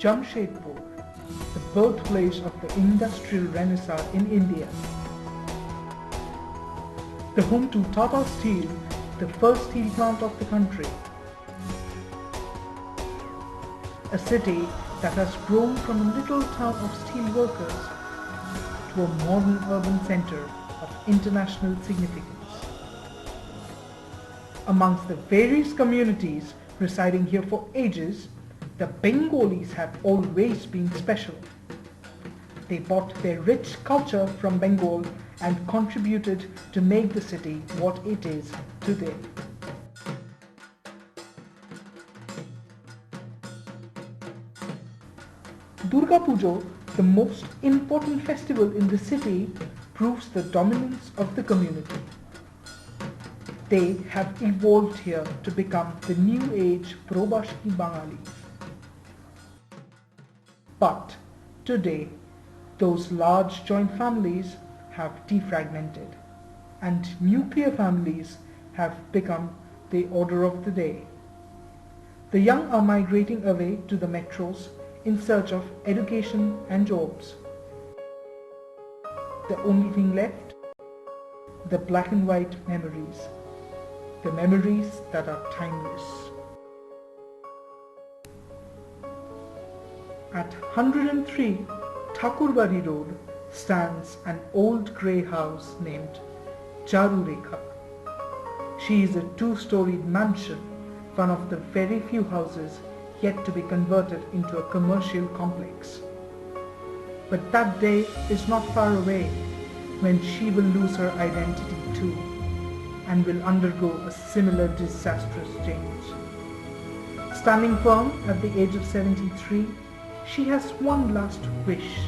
Jamshedpur, the birthplace of the industrial renaissance in India. The home to Tata Steel, the first steel plant of the country. A city that has grown from a little town of steel workers to a modern urban center of international significance. Amongst the various communities residing here for ages, the Bengalis have always been special. They brought their rich culture from Bengal and contributed to make the city what it is today. Durga Puja, the most important festival in the city, proves the dominance of the community. They have evolved here to become the new age Probashiki Bangalis. But today, those large joint families have defragmented, and nuclear families have become the order of the day. The young are migrating away to the metros in search of education and jobs. The only thing left? The black and white memories. The memories that are timeless. At 103 Thakurbari Road stands an old grey house named Charurekha. She is a two-storied mansion, one of the very few houses yet to be converted into a commercial complex. But that day is not far away when she will lose her identity too and will undergo a similar disastrous change. Standing firm at the age of 73, she has one last wish.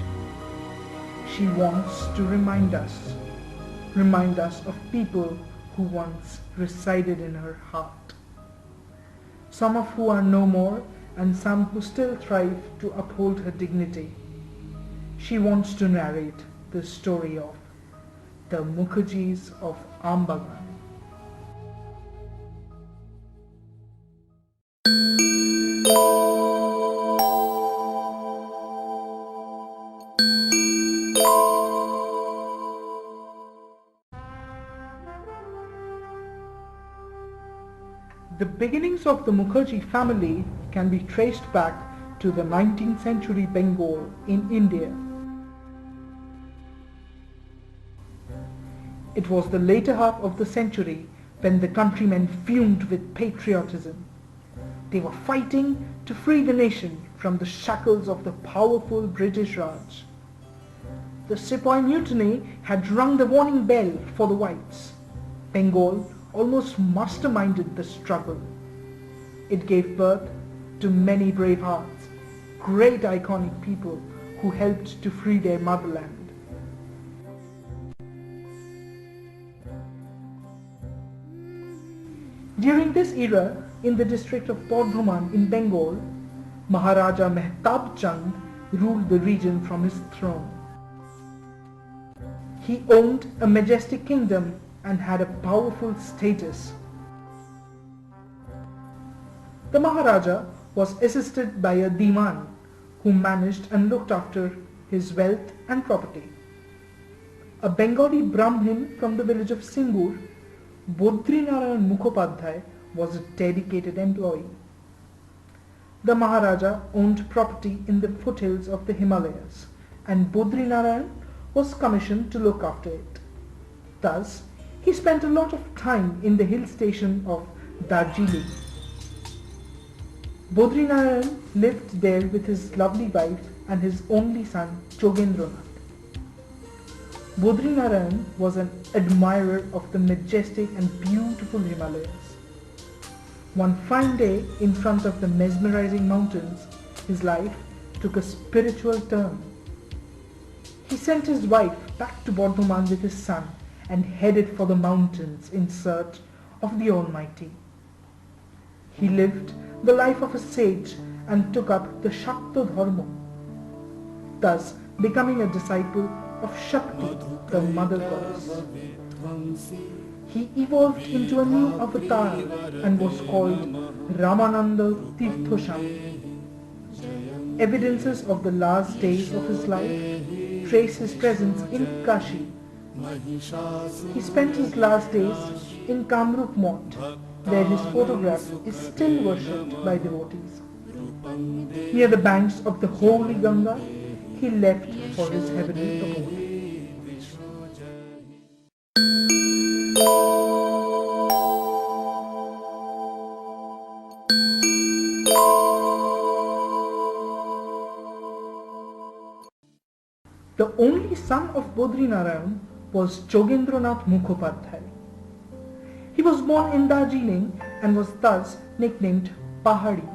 She wants to remind us of people who once resided in her heart. Some of who are no more and some who still thrive to uphold her dignity. She wants to narrate the story of the Mukherjees of Ambagan. The beginnings of the Mukherjee family can be traced back to the 19th century Bengal in India. It was the later half of the century when the countrymen fumed with patriotism. They were fighting to free the nation from the shackles of the powerful British Raj. The Sepoy Mutiny had rung the warning bell for the whites. Bengal almost masterminded the struggle. It gave birth to many brave hearts, great iconic people who helped to free their motherland. During this era, in the district of Bardhaman in Bengal, Maharaja Mehtab Chand ruled the region from his throne. He owned a majestic kingdom and had a powerful status. The Maharaja was assisted by a Diwan who managed and looked after his wealth and property. A Bengali Brahmin from the village of Singur, Bodrinarayan Mukhopadhyay, was a dedicated employee. The Maharaja owned property in the foothills of the Himalayas, and Bodrinarayan was commissioned to look after it. Thus, he spent a lot of time in the hill station of Darjeeling. Bodrinarayan lived there with his lovely wife and his only son, Jogendranath. Bodrinarayan was an admirer of the majestic and beautiful Himalayas. One fine day, in front of the mesmerizing mountains, his life took a spiritual turn. He sent his wife back to Bardhaman with his son and headed for the mountains in search of the Almighty. He lived the life of a sage and took up the Shakta Dharma, thus becoming a disciple of Shakti, the mother goddess. He evolved into a new avatar and was called Ramananda Tirthoswami. Evidences of the last days of his life trace his presence in Kashi. He spent his last days in Kamrup Mott, where his photograph is still worshipped by devotees. Near the banks of the holy Ganga, he left for his heavenly abode. The only son of Bodrinarayan was Jogendranath Mukhopadhyay. He was born in Darjeeling and was thus nicknamed Pahadi.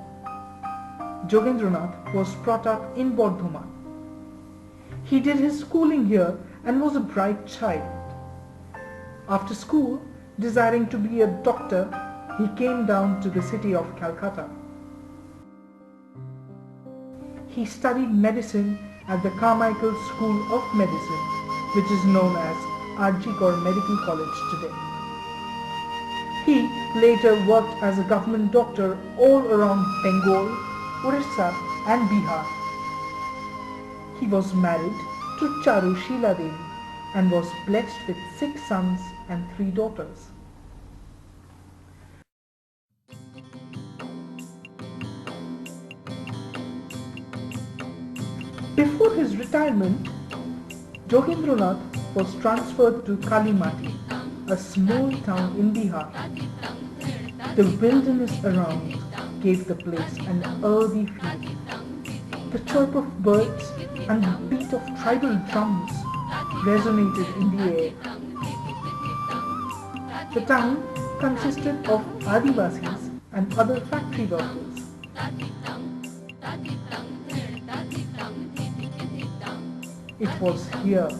Jogendranath was brought up in Bardhaman. He did his schooling here and was a bright child. After school, desiring to be a doctor, he came down to the city of Calcutta. He studied medicine at the Carmichael School of Medicine, which is known as R.G. Kaur Medical College today. He later worked as a government doctor all around Bengal, Orissa and Bihar. He was married to Charurekha Devi and was blessed with 6 sons and 3 daughters. Before his retirement, Jogendranath was transferred to Kalimati, a small town in Bihar. The wilderness around gave the place an earthy feel. The chirp of birds and the beat of tribal drums resonated in the air. The town consisted of Adivasis and other factory workers. It was here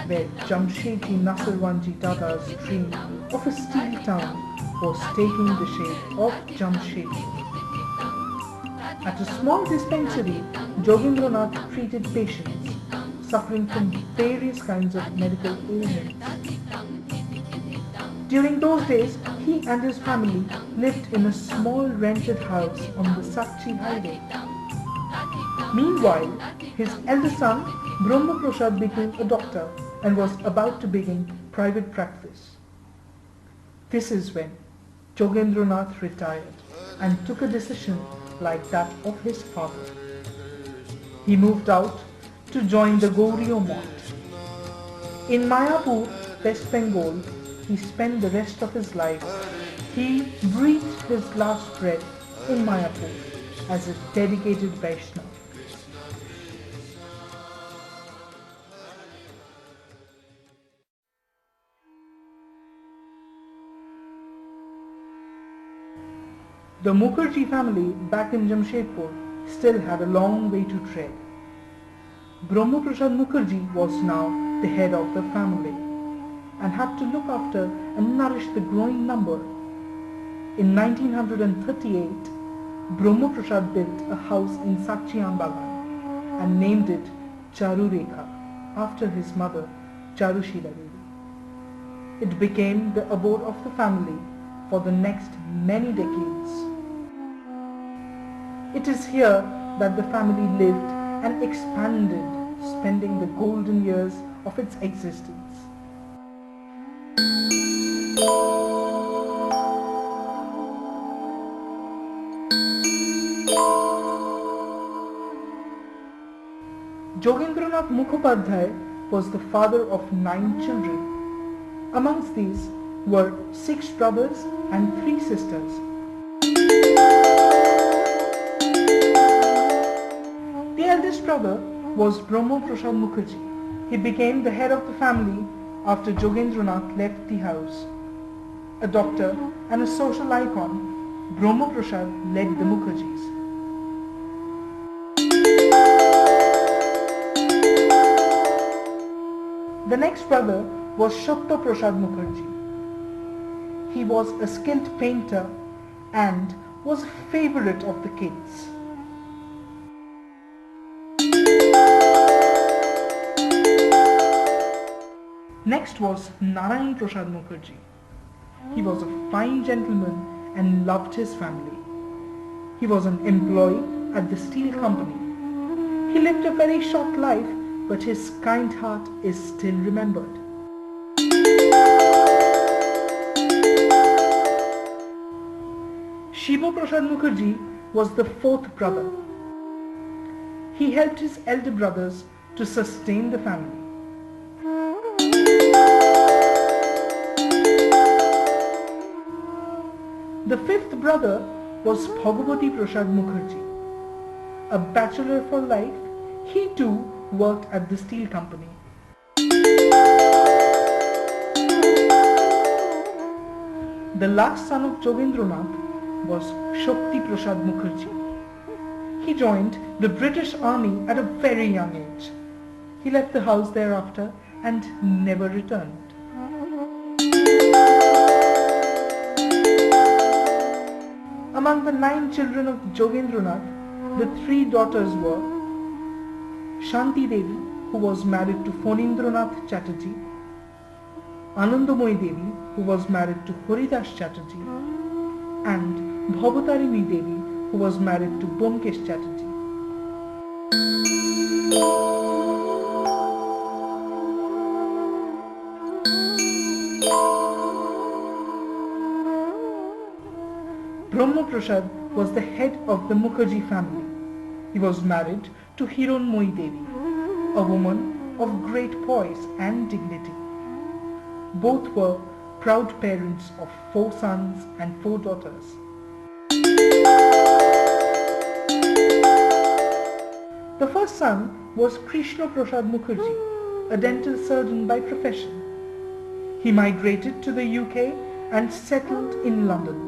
where Jamshedpur Nasirwanji Tata's dream of a steel town was taking the shape of Jamshedpur. At a small dispensary, Jogendranath treated patients suffering from various kinds of medical ailments. During those days, he and his family lived in a small rented house on the Sakchi highway. Meanwhile, his eldest son, Brahma Prasad, became a doctor and was about to begin private practice. This is when Jogendranath retired and took a decision like that of his father. He moved out to join the Gauriya Mott. In Mayapur, West Bengal, he spent the rest of his life. He breathed his last breath in Mayapur as a dedicated Vaishnava. The Mukherjee family back in Jamshedpur still had a long way to tread. Brahma Prasad Mukherjee was now the head of the family and had to look after and nourish the growing number. In 1938, Brahma Prasad built a house in Sakchi Bagan and named it Charurekha after his mother Charurekha Devi. It became the abode of the family for the next many decades. It is here that the family lived and expanded, spending the golden years of its existence. Jogendranath Mukhopadhyay was the father of 9 children. Amongst these were 6 brothers and 3 sisters. The eldest brother was Brahma Prasad Mukherjee. He became the head of the family after Jogendranath left the house. A doctor and a social icon, Brahma Prasad led the Mukherjees. The next brother was Shatya Prasad Mukherjee. He was a skilled painter and was a favorite of the kids. Next was Narayan Prasad Mukherjee. He was a fine gentleman and loved his family. He was an employee at the steel company He lived a very short life, but his kind heart is still remembered. Shiva Prasad Mukherjee was the fourth brother. He helped his elder brothers to sustain the family. The fifth brother was Bhagavati Prasad Mukherjee. A bachelor for life, he too worked at the steel company. The last son of Jogendranath was Shakti Prasad Mukherjee. He joined the British Army at a very young age. He left the house thereafter and never returned. Among the 9 children of Jogendranath, the 3 daughters were Shanti Devi, who was married to Phonindranath Chatterjee, Anandamoyi Devi, who was married to Haridas Chatterjee, and Bhavatarini Devi, who was married to Bomkesh Chatterjee. Brahma Prasad was the head of the Mukherjee family. He was married to Hiranmoyi Devi, a woman of great poise and dignity. Both were proud parents of 4 sons and 4 daughters. The first son was Krishna Prasad Mukherjee, a dental surgeon by profession. He migrated to the UK and settled in London.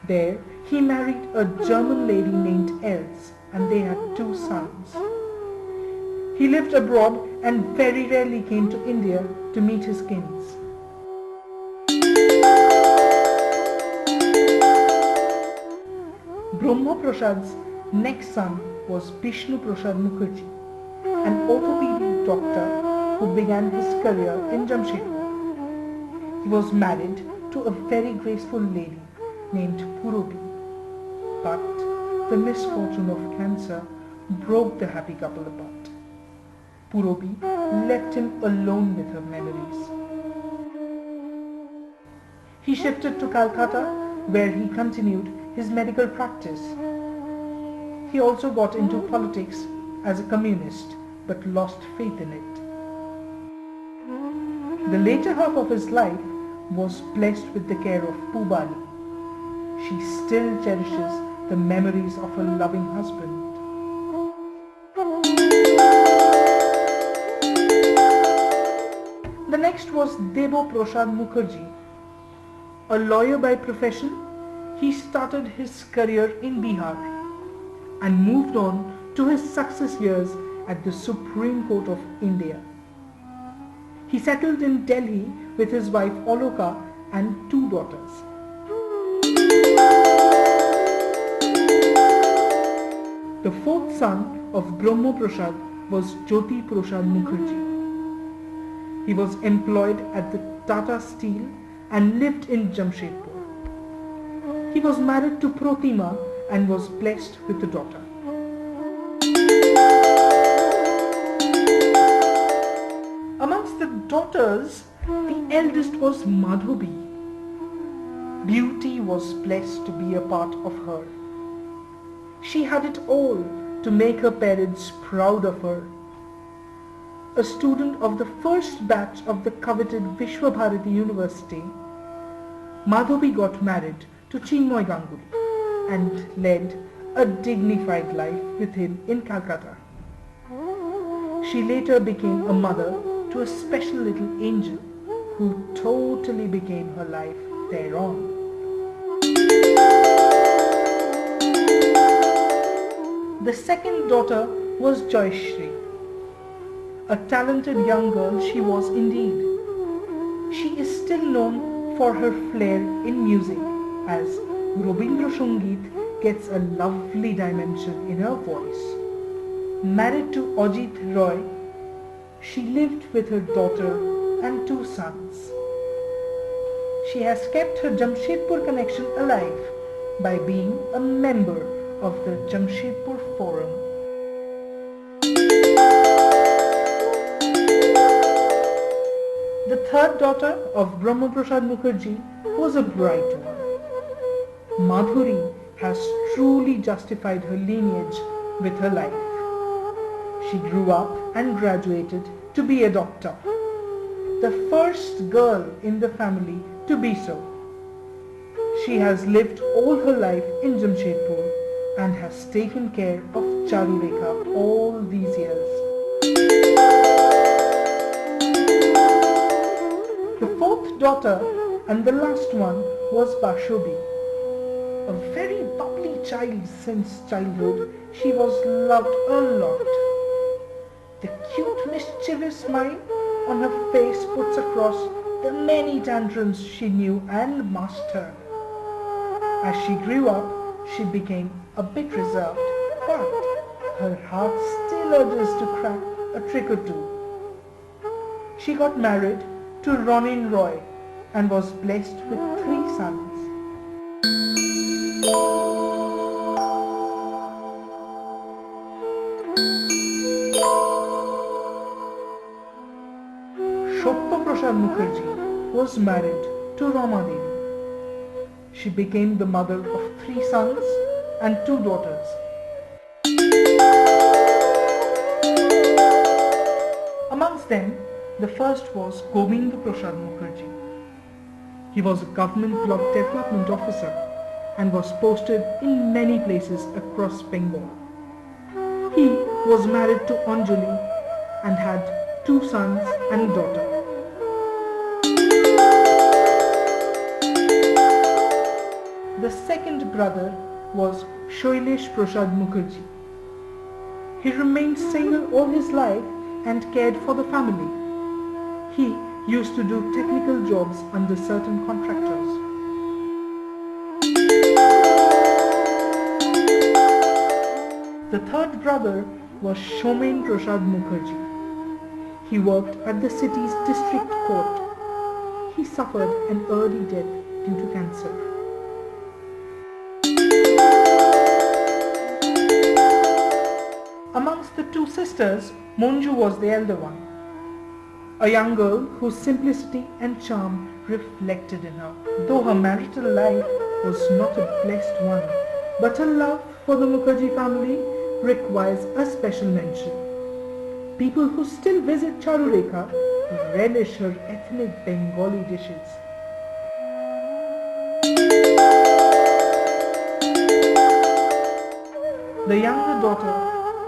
There, he married a German lady named Else, and they had 2 sons. He lived abroad and very rarely came to India to meet his kins. Brahma Prasad's next son was Vishnu Prasad Mukherjee, an orthopedic doctor who began his career in Jamshedpur. He was married to a very graceful lady named Purobi, but the misfortune of cancer broke the happy couple apart. Purobi left him alone with her memories. He shifted to Calcutta, where he continued his medical practice. He also got into politics as a communist, but lost faith in it. The later half of his life was blessed with the care of Pubali. She still cherishes the memories of her loving husband. The next was Debo Prasad Mukherjee. A lawyer by profession, he started his career in Bihar and moved on to his success years at the Supreme Court of India. He settled in Delhi with his wife Aloka and 2 daughters. The fourth son of Brahma Prasad was Jyoti Prasad Mukherjee. He was employed at the Tata Steel and lived in Jamshedpur. He was married to Protima and was blessed with a daughter. Amongst the daughters, the eldest was Madhubi. Beauty was blessed to be a part of her. She had it all to make her parents proud of her. A student of the first batch of the coveted Vishwabharati University, Madhubi got married to Chinmoy Ganguly and led a dignified life with him in Calcutta. She later became a mother to a special little angel who totally became her life thereon. The second daughter was Joyshri. A talented young girl she was indeed. She is still known for her flair in music, as Robindra Sangeet gets a lovely dimension in her voice. Married to Ajit Roy, she lived with her daughter and 2 sons. She has kept her Jamshedpur connection alive by being a member of the Jamshedpur Forum. The third daughter of Brahma Prasad Mukherjee was a bright one. Madhuri has truly justified her lineage with her life. She grew up and graduated to be a doctor, the first girl in the family to be so. She has lived all her life in Jamshedpur and has taken care of Charurekha all these years. The fourth daughter and the last one was Bashobi. A very bubbly child since childhood, she was loved a lot. The cute mischievous smile on her face puts across the many tantrums she knew and mastered. As she grew up, she became a bit reserved, but her heart still urges to crack a trick or two. She got married to Ronin Roy and was blessed with 3 sons. Shobha Prasad Mukherjee was married to Rama Devi. She became the mother of 3 sons and 2 daughters. Amongst them, the first was Govind Prasad Mukherjee. He was a government block development officer and was posted in many places across Bengal. He was married to Anjali and had 2 sons and a daughter. The second brother was Shailesh Prasad Mukherjee. He remained single all his life and cared for the family. He used to do technical jobs under certain contractors. The third brother was Shomen Prasad Mukherjee. He worked at the city's district court. He suffered an early death due to cancer. Amongst the 2 sisters, Monju was the elder one. A young girl whose simplicity and charm reflected in her. Though her marital life was not a blessed one, but her love for the Mukherjee family requires a special mention. People who still visit Charurekha relish her ethnic Bengali dishes. The younger daughter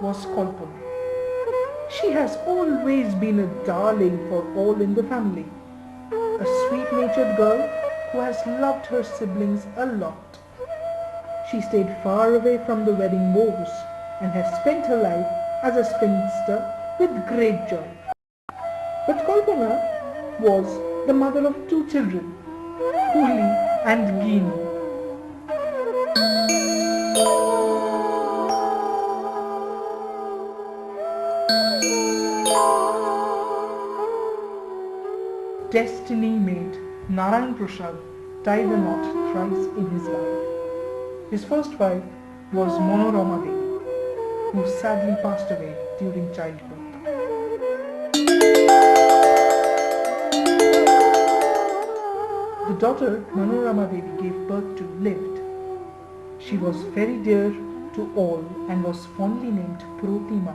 was Kalpana. She has always been a darling for all in the family. A sweet-natured girl who has loved her siblings a lot. She stayed far away from the wedding woes and has spent her life as a spinster with great joy. But Kalpana was the mother of 2 children, Huli and Geenu. Destiny made Narayan Prasad tie the knot thrice in his life. His first wife was Manorama Devi, who sadly passed away during childhood. The daughter Manorama Devi gave birth to lived. She was very dear to all and was fondly named Protima.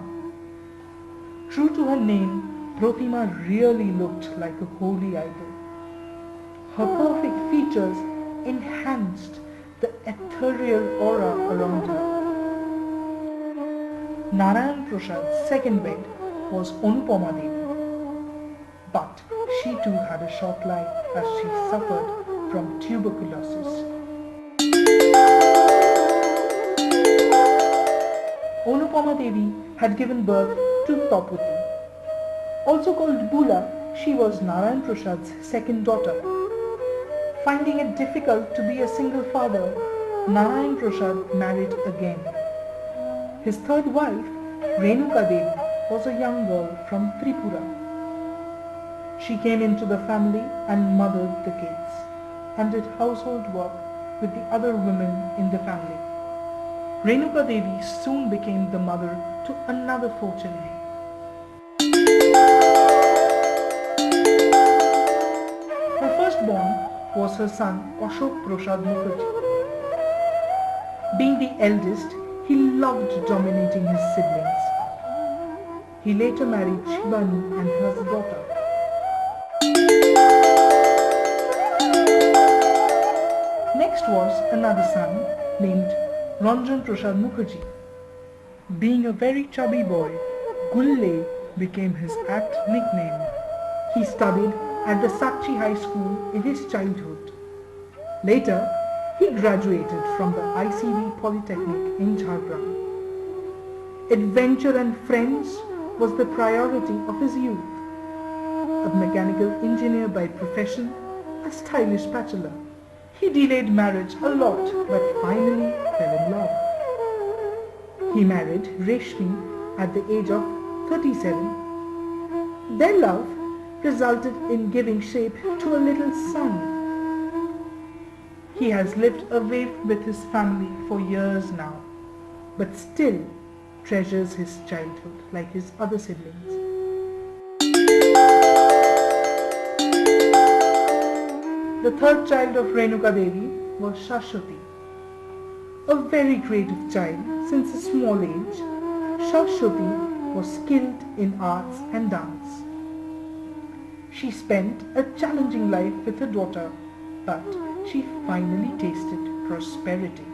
True to her name, Protima really looked like a holy idol. Her perfect features enhanced the ethereal aura around her. Narayan Prasad's second wife was Anupama Devi, but she too had a short life as she suffered from tuberculosis. Anupama Devi had given birth to Taupati. Also called Bula, she was Narayan Prasad's second daughter. Finding it difficult to be a single father, Narayan Prasad married again. His third wife, Renuka Devi, was a young girl from Tripura. She came into the family and mothered the kids and did household work with the other women in the family. Renuka Devi soon became the mother to another 4 children. was her son Ashok Prasad Mukherjee. Being the eldest, he loved dominating his siblings. He later married Shivani and has a daughter. Next was another son named Ranjan Prasad Mukherjee. Being a very chubby boy, Gulle became his apt nickname. He studied at the Sakchi High School in his childhood. Later, he graduated from the ICV Polytechnic in Jharkhand. Adventure and friends was the priority of his youth. A mechanical engineer by profession, a stylish bachelor. He delayed marriage a lot but finally fell in love. He married Reshmi at the age of 37. Their love resulted in giving shape to a little son. He has lived away with his family for years now, but still treasures his childhood like his other siblings. The third child of Renuka Devi was Shashwati. A very creative child since a small age, Shashwati was skilled in arts and dance. She spent a challenging life with her daughter, but she finally tasted prosperity.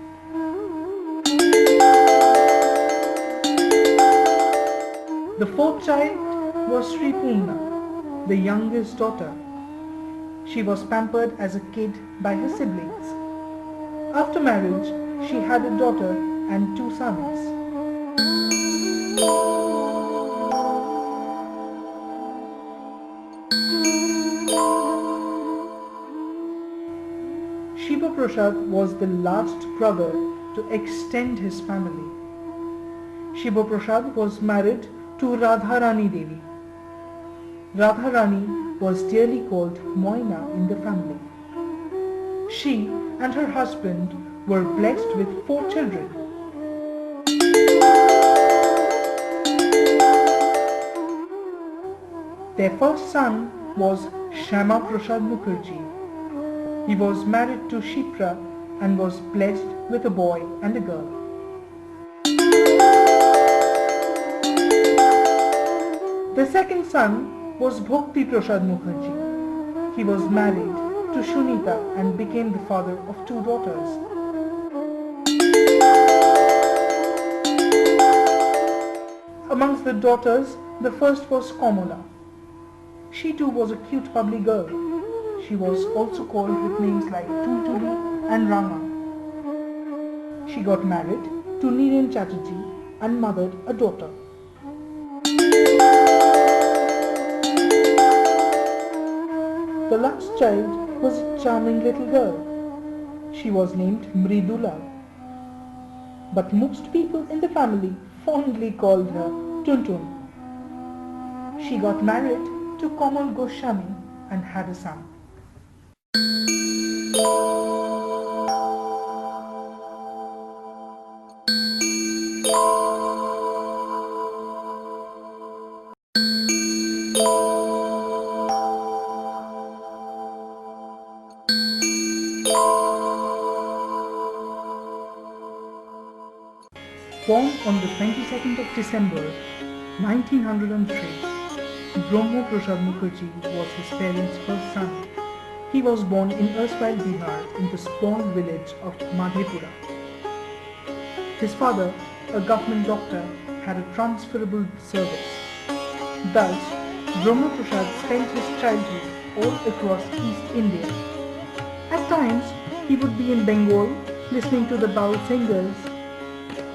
The fourth child was Sri Poorna, the youngest daughter. She was pampered as a kid by her siblings. After marriage, she had a daughter and two sons. Shiva Prasad was the last brother to extend his family. Shiva Prasad was married to Radharani Devi. Radharani was dearly called Moina in the family. She and her husband were blessed with 4 children. Their first son was Shyama Prasad Mukherjee. He was married to Shipra and was blessed with a boy and a girl. The second son was Bhakti Prasad Mukherjee. He was married to Shunita and became the father of 2 daughters. Amongst the daughters, the first was Kamala. She too was a cute bubbly girl. She was also called with names like Tultuli and Rama. She got married to Niren Chatterjee and mothered a daughter. The last child was a charming little girl. She was named Mridula. But most people in the family fondly called her Tuntun. She got married to Kamal Goswami and had a son. Born on the 22nd of December 1903, Brahmo Prasad Mukherjee was his parents' first son. He was born in erstwhile Bihar in the small village of Madhepura. His father, a government doctor, had a transferable service. Thus, Brahmo Prasad spent his childhood all across East India. At times, he would be in Bengal listening to the Baul singers,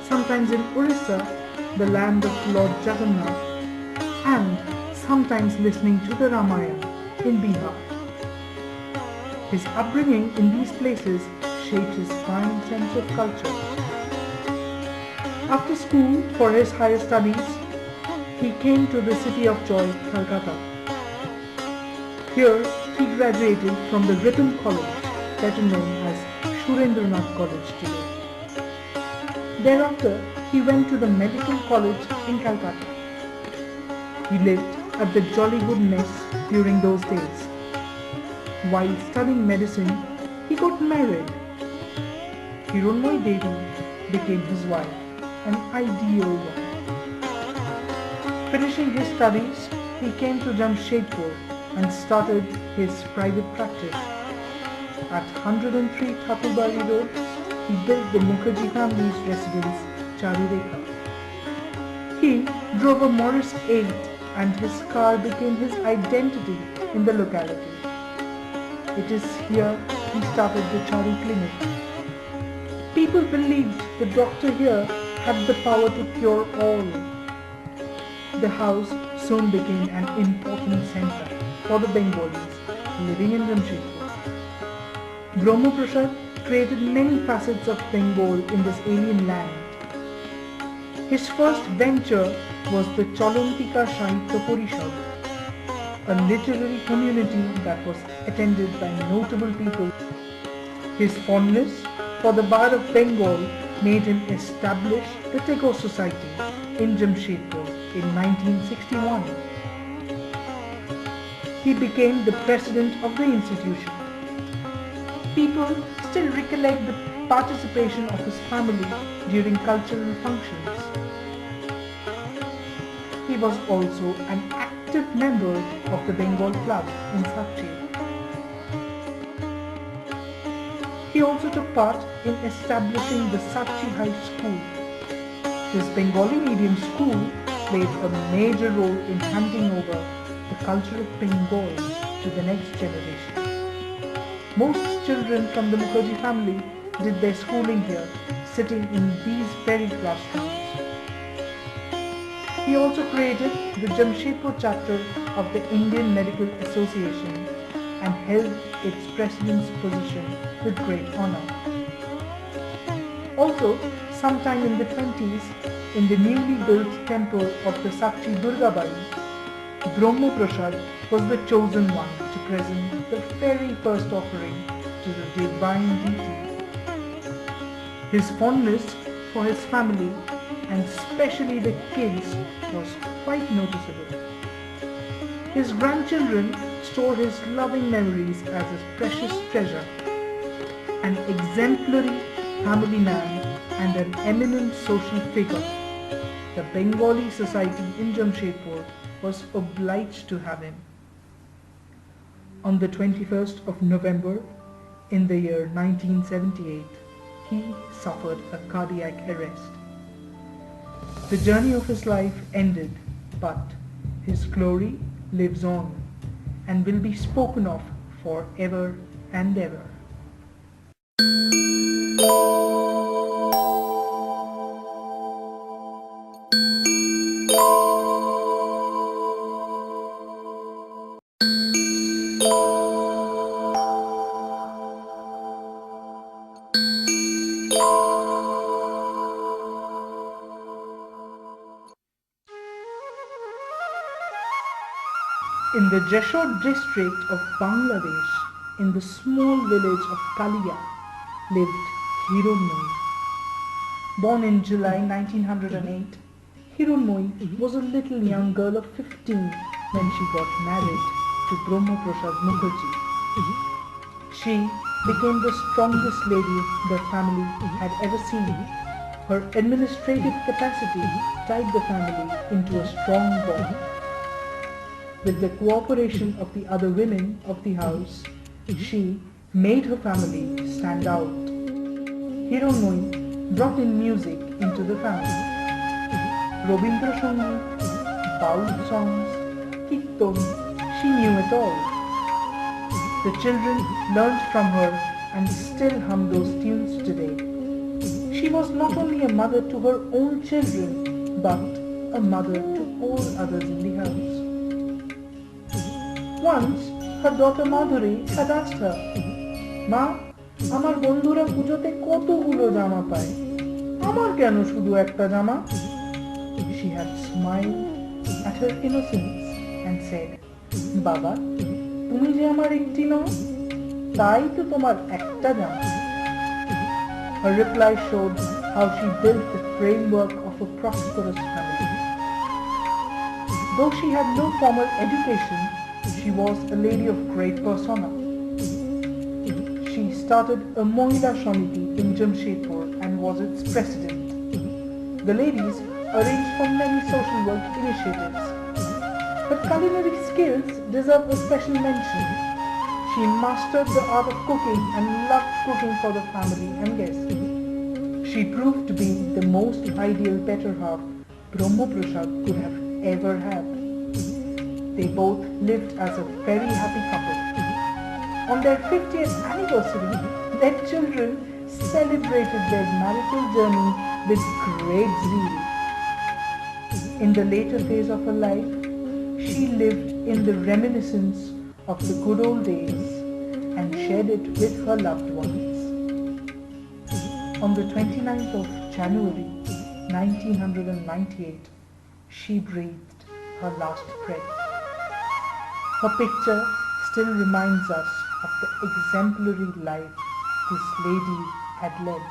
sometimes in Orissa, the land of Lord Jagannath, and sometimes listening to the Ramayana in Bihar. His upbringing in these places shaped his fine sense of culture. After school for his higher studies, he came to the city of joy, Calcutta. Here he graduated from the Ripon College, better known as Surendranath College today. Thereafter, he went to the Medical College in Calcutta. He lived at the Jollywood Mess during those days. While studying medicine, he got married. Hiranmoy Devi became his wife, an ideal one. Finishing his studies, he came to Jamshedpur and started his private practice. At 103 Thakurbari Road, he built the Mukherjee family's residence, Charurekha. He drove a Morris 8 and his car became his identity in the locality. It is here he started the Charu clinic. People believed the doctor here had the power to cure all. The house soon became an important center for the Bengalis living in Jamshedpur. Brahma Prasad created many facets of Bengal in this alien land. His first venture was the Cholantika Sahitya Parishad, a literary community that was attended by notable people. His fondness for the Bar of Bengal made him establish the Tagore Society in Jamshedpur in 1961. He became the president of the institution. People still recollect the participation of his family during cultural functions. He was also an active member of the Bengal Club in Sakchi. He also took part in establishing the Sakchi High School. This Bengali medium school played a major role in handing over the culture of Bengal to the next generation. Most children from the Mukherjee family did their schooling here, sitting in these very classrooms. He also created the Jamshedpur chapter of the Indian Medical Association and held its president's position with great honor. Also, sometime in the 20s, in the newly built temple of the Sakchi Durgabai, Brahma Prasad was the chosen one to present the very first offering to the divine deity. His fondness for his family and especially the kids was quite noticeable. His grandchildren store his loving memories as his precious treasure. An exemplary family man and an eminent social figure, the Bengali society in Jamshedpur was obliged to have him. On the 21st of November in the year 1978, he suffered a cardiac arrest. The journey of his life ended, but his glory lives on and will be spoken of forever and ever. In the Jashore district of Bangladesh, in the small village of Kalia, lived Hiranmoy. Born in July 1908, Hiranmoy was a little young girl of 15 when she got married to Brahma Prasad Mukherjee. She became the strongest lady the family had ever seen. Her administrative capacity tied the family into a strong bond. With the cooperation of the other women of the house, she made her family stand out. Hiranmoy brought in music into the family. Robindra Sangeet, Baul songs, Kirtan, she knew it all. The children learned from her and still hum those tunes today. She was not only a mother to her own children, but a mother to all others in the house. Once, her daughter Madhuri had asked her, "Ma, আমার বন্ধুরা পুজোতে কতগুলো জামা পায়, আমার কেন শুধু একটা জামা?" She had smiled at her innocence and said, "Baba, তুমি যে আমার একটি নও, তাই তো তোমার একটা জামা." Her reply showed how she built the framework of a prosperous family. Though she had no formal education, she was a lady of great persona. started a Mohila Shamiti in Jamshedpur and was its president. The ladies arranged for many social work initiatives. Her culinary skills deserve a special mention. She mastered the art of cooking and loved cooking for the family and guests. She proved to be the most ideal better half Brahma Prasad could have ever had. They both lived as a very happy couple. On their 50th anniversary, their children celebrated their marital journey with great zeal. In the later phase of her life, she lived in the reminiscence of the good old days and shared it with her loved ones. On the 29th of January 1998, she breathed her last breath. Her picture still reminds us of the exemplary life this lady had led.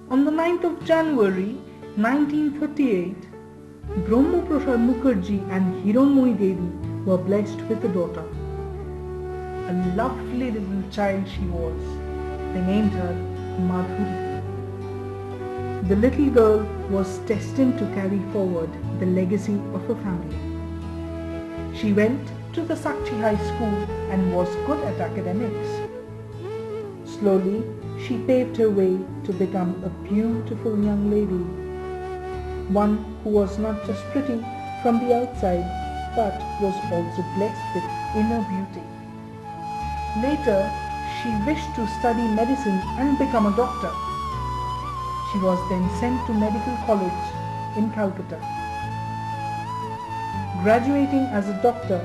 On the 9th of January 1938, Brahma Prasad Mukherjee and Hiranmoyi Devi were blessed with a daughter. A lovely little child she was. They named her Madhuri. The little girl was destined to carry forward the legacy of her family. She went to the Sakchi High School and was good at academics. Slowly, she paved her way to become a beautiful young lady, one who was not just pretty from the outside, but was also blessed with inner beauty. Later, she wished to study medicine and become a doctor. She was then sent to medical college in Calcutta. Graduating as a doctor,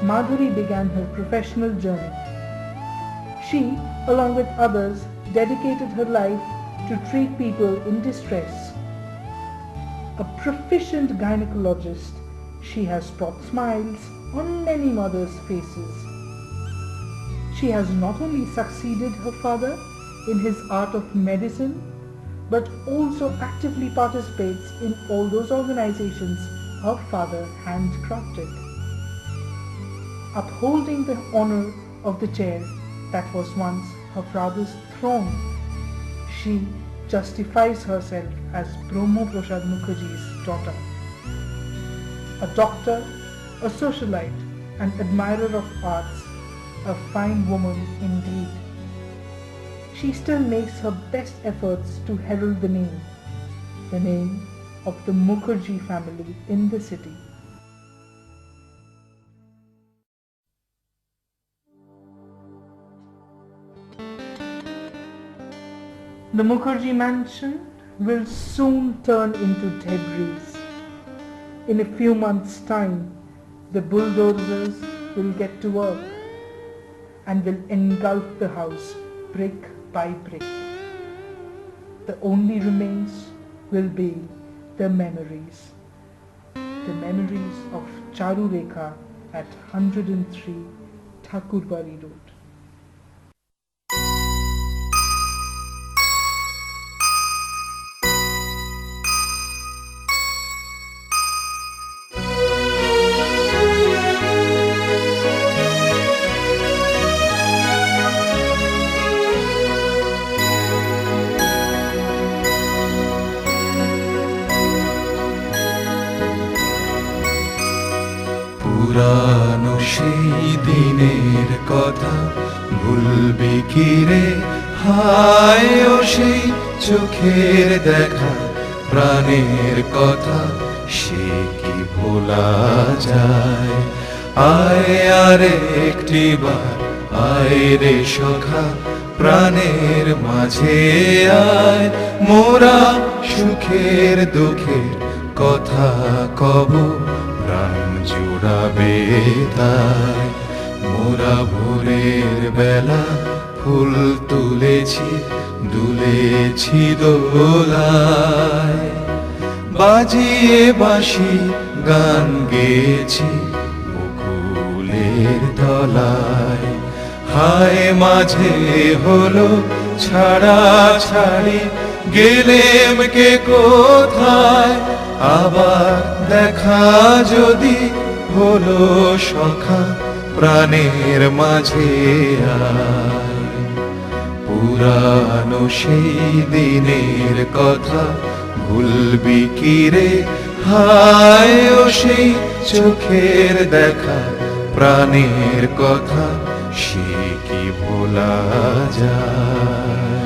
Madhuri began her professional journey. She, along with others, dedicated her life to treat people in distress. A proficient gynecologist, she has brought smiles on many mothers' faces. She has not only succeeded her father in his art of medicine, but also actively participates in all those organizations her father handcrafted. Upholding the honor of the chair that was once her father's throne, she justifies herself as Brahma Prasad Mukherjee's daughter. A doctor, a socialite, an admirer of arts, a fine woman indeed. She still makes her best efforts to herald the name of the Mukherjee family in the city. The Mukherjee mansion will soon turn into debris. In a few months' time, the bulldozers will get to work and will engulf the house brick by brick. The only remains will be the memories of Charurekha at 103 Thakurbari Road. পুরানো সেই দিনের কথা ভুলবি কি রে, হায় ও সেই চোখের দেখা প্রাণের কথা সে কি ভোলা যায়। আয় আরে একটি বার আয় রে সখা প্রাণের মাঝে আয়, মোরা সুখের দুঃখের কথা কব প্রাণ জুড়াবে তাই। মোরা ভোরের বেলা ফুল তুলেছি দুলেছি দোলায়, বাজিয়ে বাঁশি গান গেয়েছি মুকুলের তলায়। হায় মাঝে হলো ছাড়া ছাড়ি, গেলেম কে কোথায়, আবার দেখা যদি হলো সখা প্রাণের মাঝে আয়। পুরানো সেই দিনের কথা ভুলবি কি রে, হায় ও সেই চোখের দেখা প্রাণের কথা, সে কি ভোলা যায়।